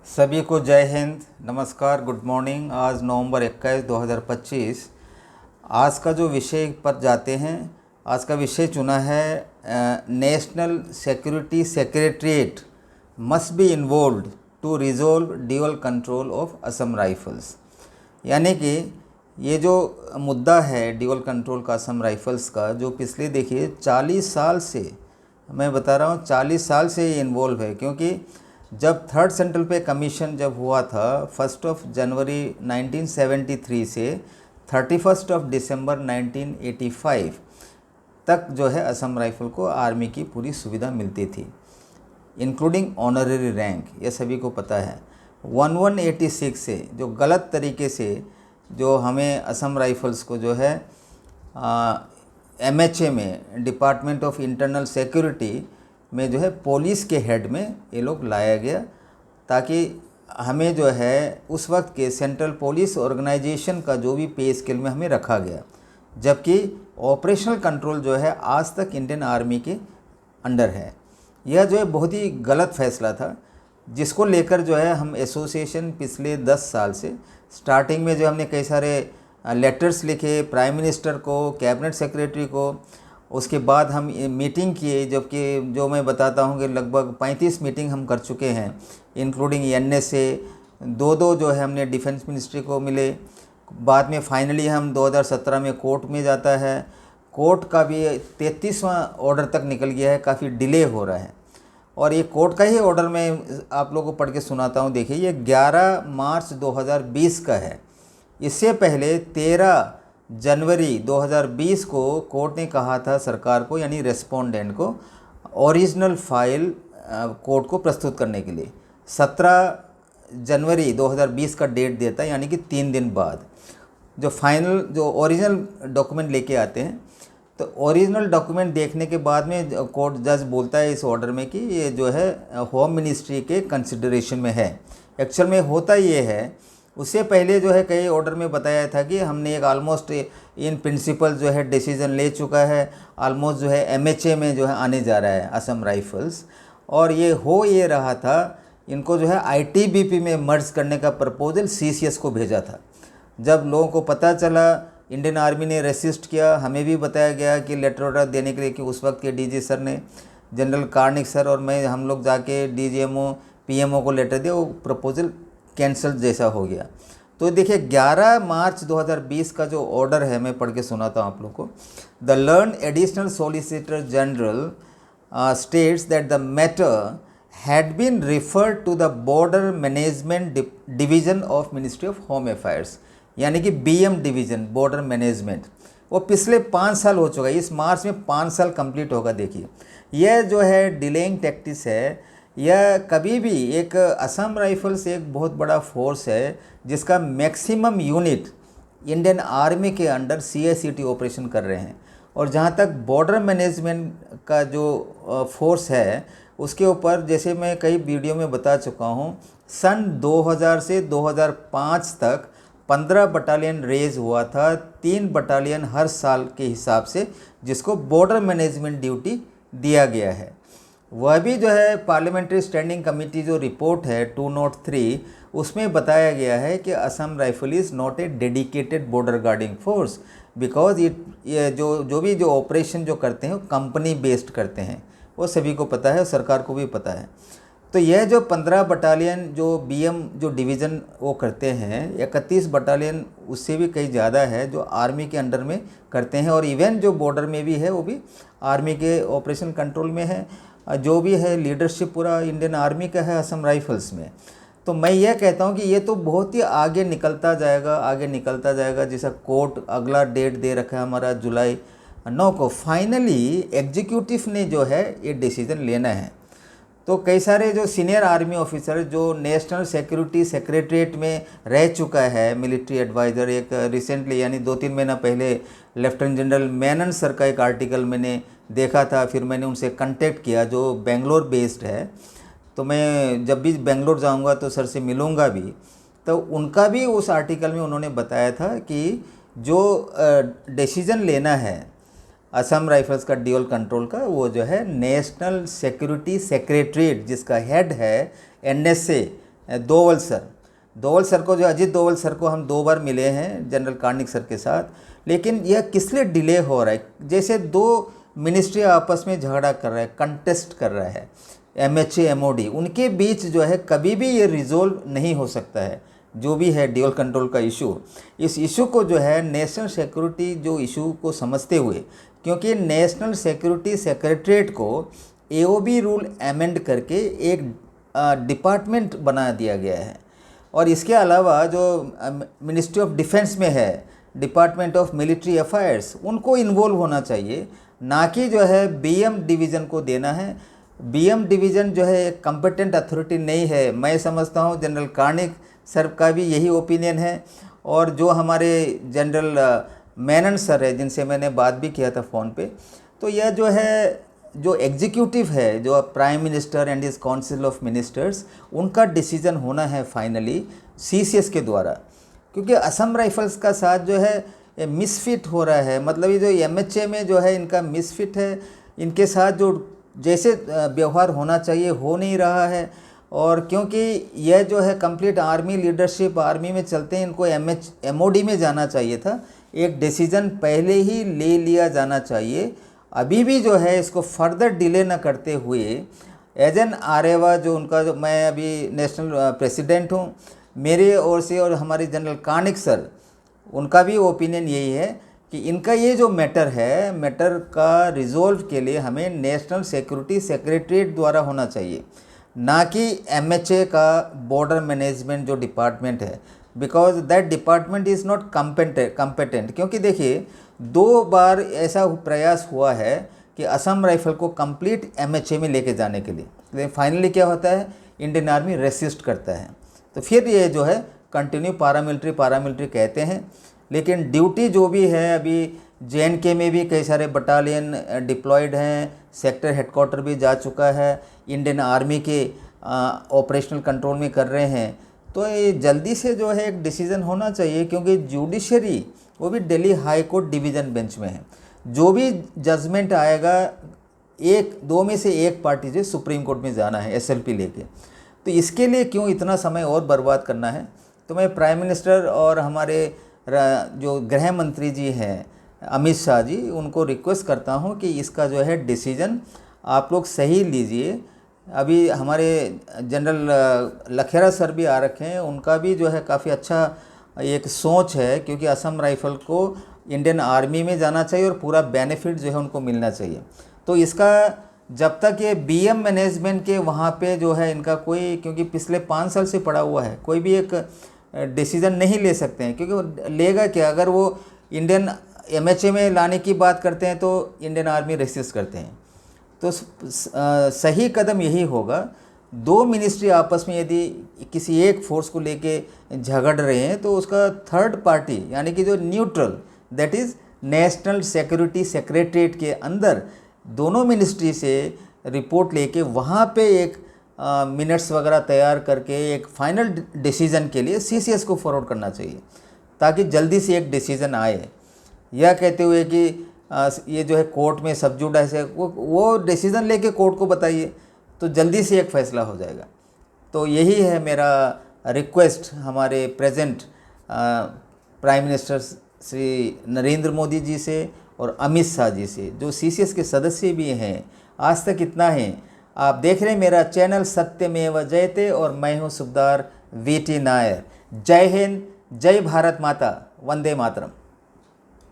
सभी को जय हिंद, नमस्कार, गुड मॉर्निंग। आज नवंबर 21, 2025। आज का जो विषय पर जाते हैं, आज का विषय चुना है national security secretariat must be involved to resolve dual control of Assam rifles. यानी कि ये जो मुद्दा है ड्यूअल कंट्रोल का असम राइफल्स का, जो पिछले देखिए 40 साल से, मैं बता रहा हूँ 40 साल से ये इन्वॉल्व है। क्योंकि जब थर्ड सेंट्रल पे कमीशन जब हुआ था 1 जनवरी 1973 से 31 दिसंबर 1985 तक जो है असम राइफल को आर्मी की पूरी सुविधा मिलती थी, इंक्लूडिंग ऑनररी रैंक। ये सभी को पता है। 1186 से जो गलत तरीके से जो हमें असम राइफल्स को जो है MHA में, डिपार्टमेंट ऑफ इंटरनल सिक्योरिटी में जो है पुलिस के हेड में ये लोग लाया गया, ताकि हमें जो है उस वक्त के सेंट्रल पुलिस ऑर्गेनाइजेशन का जो भी पे स्केल में हमें रखा गया, जबकि ऑपरेशनल कंट्रोल जो है आज तक इंडियन आर्मी के अंडर है। यह जो है बहुत ही गलत फैसला था, जिसको लेकर जो है हम एसोसिएशन पिछले 10 साल से स्टार्टिंग में जो हमने कई सारे लेटर्स लिखे प्राइम मिनिस्टर को, कैबिनेट सेक्रेटरी को। उसके बाद हम मीटिंग किए, जबकि जो मैं बताता हूँ कि लगभग 35 मीटिंग हम कर चुके हैं, इंक्लूडिंग NSA। दो जो है हमने डिफेंस मिनिस्ट्री को मिले। बाद में फाइनली हम 2017 में कोर्ट में जाता है। कोर्ट का भी 33वां ऑर्डर तक निकल गया है, काफ़ी डिले हो रहा है। और ये कोर्ट का ही ऑर्डर मैं आप लोगों को पढ़ के सुनाता हूँ। देखिए, ये 11 मार्च 2020 का है। इससे पहले 13 जनवरी 2020 को कोर्ट ने कहा था सरकार को, यानी रेस्पोंडेंट को, ओरिजिनल फाइल कोर्ट को प्रस्तुत करने के लिए। 17 जनवरी 2020 का डेट देता है, यानी कि 3 दिन बाद जो फाइनल जो ओरिजिनल डॉक्यूमेंट लेके आते हैं। तो ओरिजिनल डॉक्यूमेंट देखने के बाद में कोर्ट जज बोलता है इस ऑर्डर में कि ये जो है होम मिनिस्ट्री के कंसिडरेशन में है। एक्चुअल में होता ये है, उससे पहले जो है कई ऑर्डर में बताया था कि हमने एक ऑलमोस्ट इन प्रिंसिपल जो है डिसीजन ले चुका है, ऑलमोस्ट जो है MHA में जो है आने जा रहा है असम राइफल्स। और ये हो ये रहा था, इनको जो है ITBP में मर्ज करने का प्रपोजल CCS को भेजा था। जब लोगों को पता चला, इंडियन आर्मी ने रेसिस्ट किया। हमें भी बताया गया कि लेटर ऑर्डर देने के लिए, कि उस वक्त के DG सर ने, जनरल कार्निक सर और मैं, हम लोग जाके DGMO PMO को लेटर दिया। वो प्रपोजल कैंसल जैसा हो गया। तो देखिए 11 मार्च 2020 का जो ऑर्डर है, मैं पढ़ के सुनाता हूँ आप लोग को। The learn additional solicitor general states that the matter had been referred to the border management division of ministry of home affairs, यानी कि BM डिवीज़न, बॉर्डर मैनेजमेंट। वो पिछले 5 साल हो चुका है। इस मार्च में 5 साल कंप्लीट होगा। देखिए, यह जो है डिलेइंग टैक्टिस है। यह कभी भी एक असम राइफल्स एक बहुत बड़ा फोर्स है, जिसका मैक्सिमम यूनिट इंडियन आर्मी के अंडर CICT ऑपरेशन कर रहे हैं। और जहाँ तक बॉर्डर मैनेजमेंट का जो फोर्स है, उसके ऊपर जैसे मैं कई वीडियो में बता चुका हूँ, सन 2000 से 2005 तक 15 बटालियन रेज हुआ था, 3 बटालियन हर साल के हिसाब से, जिसको बॉर्डर मैनेजमेंट ड्यूटी दिया गया है। वह भी जो है पार्लियामेंट्री स्टैंडिंग कमेटी जो रिपोर्ट है 203, उसमें बताया गया है कि Assam rifle is not a dedicated border guarding force, because ये जो भी जो ऑपरेशन जो करते हैं वो कंपनी बेस्ड करते हैं। वो सभी को पता है, सरकार को भी पता है। तो यह जो 15 बटालियन जो BM जो डिवीज़न वो करते हैं, 31 बटालियन उससे भी कई ज़्यादा है जो आर्मी के अंडर में करते हैं। और इवन जो बॉर्डर में भी है, वो भी आर्मी के ऑपरेशन कंट्रोल में है। जो भी है लीडरशिप पूरा इंडियन आर्मी का है असम राइफल्स में। तो मैं ये कहता हूँ कि ये तो बहुत ही आगे निकलता जाएगा, आगे निकलता जाएगा। जैसा कोर्ट अगला डेट दे रखा है हमारा जुलाई 9 को, फाइनली एग्जीक्यूटिव ने जो है ये डिसीज़न लेना है। तो कई सारे जो सीनियर आर्मी ऑफिसर जो नेशनल सिक्योरिटी सेक्रेटरीट में रह चुका है, मिलिट्री एडवाइज़र, एक रिसेंटली यानी 2-3 महीना पहले लेफ्टिनेंट जनरल मेनन सर का एक आर्टिकल मैंने देखा था। फिर मैंने उनसे कांटेक्ट किया, जो बेंगलोर बेस्ड है। तो मैं जब भी बेंगलोर जाऊंगा तो सर से मिलूंगा भी। तो उनका भी उस आर्टिकल में उन्होंने बताया था कि जो डिसीज़न लेना है असम राइफल्स का ड्यूअल कंट्रोल का, वो जो है नेशनल सिक्योरिटी सेक्रेटरीट, जिसका हेड है NSA, दोवल सर को, जो अजीत दोवल सर को हम 2 बार मिले हैं जनरल कार्निक सर के साथ, लेकिन यह किस लिए डिले हो रहा है? जैसे 2 मिनिस्ट्री आपस में झगड़ा कर रहा है, कंटेस्ट कर रहा है, MHA MOD, उनके बीच जो है कभी भी ये रिजोल्व नहीं हो सकता है। जो भी है ड्यूल कंट्रोल का इशू, इस इशू को जो है नेशनल सिक्योरिटी जो इशू को समझते हुए, क्योंकि नेशनल सिक्योरिटी सेक्रेटरीट को AOB रूल अमेंड करके एक डिपार्टमेंट बना दिया गया है। और इसके अलावा जो मिनिस्ट्री ऑफ डिफेंस में है, डिपार्टमेंट ऑफ मिलिट्री अफेयर्स, उनको इन्वॉल्व होना चाहिए, ना कि जो है BM डिवीज़न को देना है। BM डिवीज़न जो है एक कम्पिटेंट अथॉरिटी नहीं है। मैं समझता हूँ जनरल कार्निक सर का भी यही ओपिनियन है, और जो हमारे जनरल मेनन सर है, जिनसे मैंने बात भी किया था फ़ोन पे, तो यह जो है जो एग्जीक्यूटिव है, जो prime minister and his council of ministers, उनका डिसीजन होना है फाइनली CCS के द्वारा। क्योंकि असम राइफल्स का साथ जो है मिसफिट हो रहा है, मतलब ये जो MHA में जो है इनका मिसफिट है, इनके साथ जो जैसे व्यवहार होना चाहिए हो नहीं रहा है। और क्योंकि यह जो है कंप्लीट आर्मी लीडरशिप, आर्मी में चलते हैं, इनको MOD में जाना चाहिए था। एक डिसीज़न पहले ही ले लिया जाना चाहिए। अभी भी जो है इसको फर्दर डिले न करते हुए एज एन आरेवा, जो उनका, जो मैं अभी नेशनल प्रेसिडेंट हूँ, मेरे ओर से और हमारे जनरल कार्निक सर, उनका भी ओपिनियन यही है कि इनका ये जो मैटर है, मैटर का रिजोल्व के लिए हमें नेशनल सिक्योरिटी सेक्रेटरीट द्वारा होना चाहिए, ना कि MHA का बॉर्डर मैनेजमेंट जो डिपार्टमेंट है, because that department is not competent. क्योंकि देखिए 2 बार ऐसा प्रयास हुआ है कि असम राइफल को कंप्लीट MHA में लेके जाने के लिए, लेकिन फाइनली क्या होता है, इंडियन आर्मी रेसिस्ट करता है। तो फिर ये जो है कंटिन्यू पारामिलिट्री कहते हैं, लेकिन ड्यूटी जो भी है, अभी JNK में भी कई सारे बटालियन डिप्लॉयड हैं, सेक्टर हेडक्वार्टर भी जा चुका है, इंडियन आर्मी के ऑपरेशनल कंट्रोल में कर रहे हैं। तो ये जल्दी से जो है एक डिसीज़न होना चाहिए, क्योंकि जुडिशरी वो भी Delhi high court division bench में है। जो भी जजमेंट आएगा, 1-2 में से एक पार्टी से सुप्रीम कोर्ट में जाना है SLP लेके। तो इसके लिए क्यों इतना समय और बर्बाद करना है? तो मैं प्राइम मिनिस्टर और हमारे जो गृह मंत्री जी हैं अमित शाह जी, उनको रिक्वेस्ट करता हूं कि इसका जो है डिसीजन आप लोग सही लीजिए। अभी हमारे जनरल लखेरा सर भी आ रखे हैं, उनका भी जो है काफ़ी अच्छा एक सोच है, क्योंकि असम राइफल को इंडियन आर्मी में जाना चाहिए और पूरा बेनिफिट जो है उनको मिलना चाहिए। तो इसका जब तक ये BM मैनेजमेंट के वहाँ पे जो है इनका कोई, क्योंकि पिछले 5 साल से पड़ा हुआ है, कोई भी एक डिसीज़न नहीं ले सकते हैं, क्योंकि लेगा क्या, अगर वो इंडियन MHA में लाने की बात करते हैं तो इंडियन आर्मी रेसिस्ट करते हैं। तो सही कदम यही होगा, 2 मिनिस्ट्री आपस में यदि किसी एक फोर्स को लेके झगड़ रहे हैं, तो उसका थर्ड पार्टी, यानी कि जो neutral, that is national security secretariat के अंदर दोनों मिनिस्ट्री से रिपोर्ट लेके वहाँ पे एक मिनट्स वगैरह तैयार करके एक फाइनल डिसीज़न के लिए CCS को फॉरवर्ड करना चाहिए, ताकि जल्दी से एक डिसीज़न आए। यह कहते हुए कि ये जो है कोर्ट में सब जुडाइस है, वो डिसीज़न लेके कोर्ट को बताइए, तो जल्दी से एक फ़ैसला हो जाएगा। तो यही है मेरा रिक्वेस्ट हमारे present prime minister Shri Narendra Modi ji से और अमित शाह जी से, जो CCS के सदस्य भी हैं। आज तक इतना है। आप देख रहे हैं मेरा चैनल सत्यमेव जयते, और मैं हूं सुबेदार VT नायर। जय हिंद, जय भारत माता, वंदे मातरम।